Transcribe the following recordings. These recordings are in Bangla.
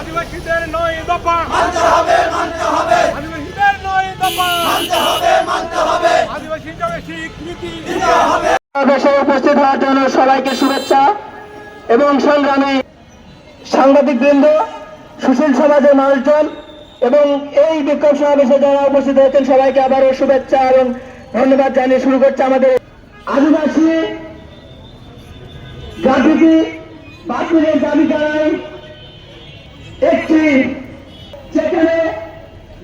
আদিবাসীদের 9 দফা মানতে হবে, মানতে হবে, আদিবাসীদের 9 দফা মানতে হবে, মানতে হবে, আদিবাসী জমি স্বীকৃতি দিতে হবে। দেশে উপস্থিত হওয়ার জন্য সবাইকে শুভেচ্ছা এবং সংগ্রামী সাংবাদিকবৃন্দ, সুশীল সমাজের মানুষজন এবং এই বিক্ষোভ সমাবেশে যারা উপস্থিত হয়েছেন সবাইকে আবারও শুভেচ্ছা এবং ধন্যবাদ জানিয়ে শুরু করছে আমাদের আদিবাসী জাতিটি বাতিলের দাবি জানাই একটি, যেখানে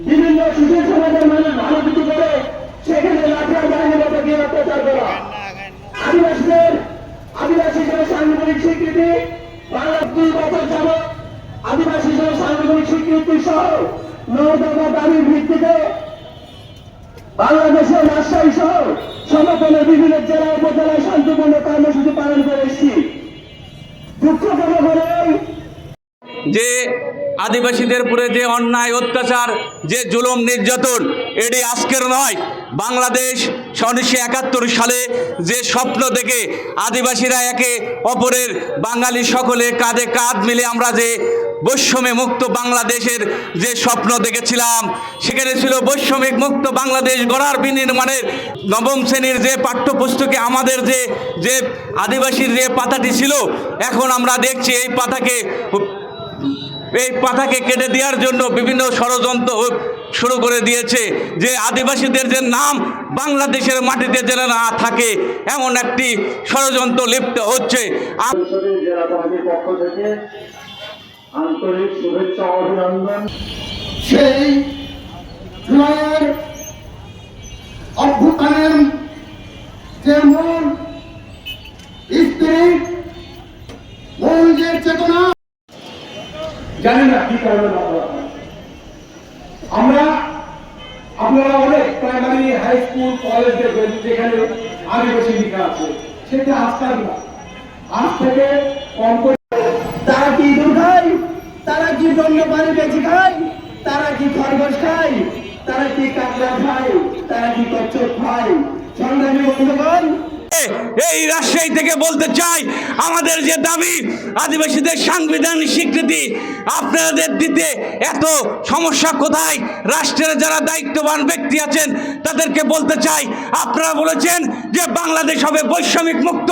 বিভিন্ন সুশীল সমাজের মানুষ ভালো কিছু করে সেখানে লাঠিয়ার বাহিনীর মতো গিয়ে অত্যাচার করা। আদিবাসী হিসেবে সাংবিধানিক স্বীকৃতি বাংলা 2 বছর যাবৎ আদিবাসী হিসেবে সাংবিধানিক স্বীকৃতি সহ 9 দফা দাবির ভিত্তিতে বাংলাদেশের রাজশাহী সহ সমতলের বিভিন্ন জেলা উপজেলায় শান্তিপূর্ণ কর্মসূচি পালন করে এসেছি। দুঃখজনক হলেও যে আদিবাসীদের উপরে যে অন্যায় অত্যাচার, যে জুলুম নির্যাতন, এটি আজকের নয়। বাংলাদেশ 1971 সালে যে স্বপ্ন দেখে আদিবাসীরা একে অপরের বাঙালি সকলে কাঁধে কাঁধ মিলে আমরা যে বৈষম্য মুক্ত বাংলাদেশের যে স্বপ্ন দেখেছিলাম, সেখানে ছিল বৈষম্য মুক্ত বাংলাদেশ গড়ার বিনির্মাণের 9ম শ্রেণীর যে পাঠ্যপুস্তকে আমাদের যে আদিবাসীর যে পাতাটি ছিল, এখন আমরা দেখছি এই পাতাকে কেটে দেওয়ার জন্য বিভিন্ন ষড়যন্ত্র শুরু করে দিয়েছে। যে আদিবাসীদের যে নাম বাংলাদেশের মাটিতে যেন না থাকে, এমন একটি ষড়যন্ত্র লিপ্ত হচ্ছে। জেলা কমিটির পক্ষ থেকে আন্তরিক শুভেচ্ছা ও অভিনন্দন। সেই জুলাইয়ের অভ্যুত্থানের যে মূল স্ত্রী, মূল যে চেতনা, জানি না কি কারণে আমরা আপনারা অনেক প্রাইমারি হাই স্কুল কলেজ দেখবেন যেখানে আদিবাসী লেখা আছে, সেটা আজকাল না, আজ থেকে কম করে। তারা কি ইঁদুর খায়? তারা কি বন্য পানি বেঁচে খায়? তারা কি খরগোশ খায়? তারা কি কাঁকড়া খায়? তারা কি কচ্ছপ খায়? সংগ্রামী বন্ধুগণ, এই রাজশাহী থেকে বলতে চাই, আমাদের যে দাবি আদিবাসীদের সাংবিধানিক স্বীকৃতি, আপনাদের দিতে এত সমস্যা কোথায়? রাষ্ট্রের যারা দায়িত্ববান ব্যক্তি আছেন তাদেরকে বলতে চাই, আপনারা বলেছেন যে বাংলাদেশ হবে বৈষম্যিক মুক্ত।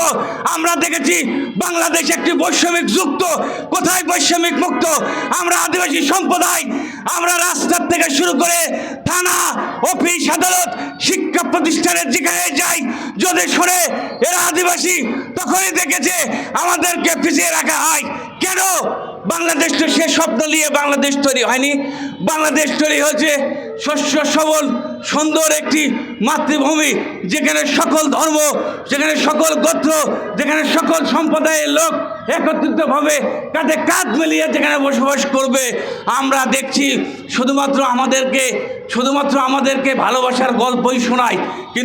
আমরা দেখেছি বাংলাদেশ একটি বৈষম্যিক যুক্ত। কোথায় বৈষম্যিক মুক্ত? আমরা আদিবাসী সম্প্রদায়, আমরা রাস্তার থেকে শুরু করে থানা, অফিস, আদালত, শিক্ষা প্রতিষ্ঠানের যেখানে যাই, যদি শুনে এরা আদিবাসী, তখনই দেখেছে আমাদেরকে পিছিয়ে রাখা হয়। কেন? বাংলাদেশ তো সে স্বপ্ন নিয়ে বাংলাদেশ তৈরি হয়নি। বাংলাদেশ তৈরি হয়েছে শস্য সবল সুন্দর একটি মাতৃভূমি, যেখানে সকল ধর্ম, যেখানে সকল গোত্র, যেখানে সকল সম্প্রদায়ের লোক একত্রিতভাবে কাঁধে কাঁধ মিলিয়ে যেখানে বসবাস করবে। আমরা দেখছি শুধুমাত্র আমাদেরকে ভালোবাসার গল্পই শোনায়, কিন্তু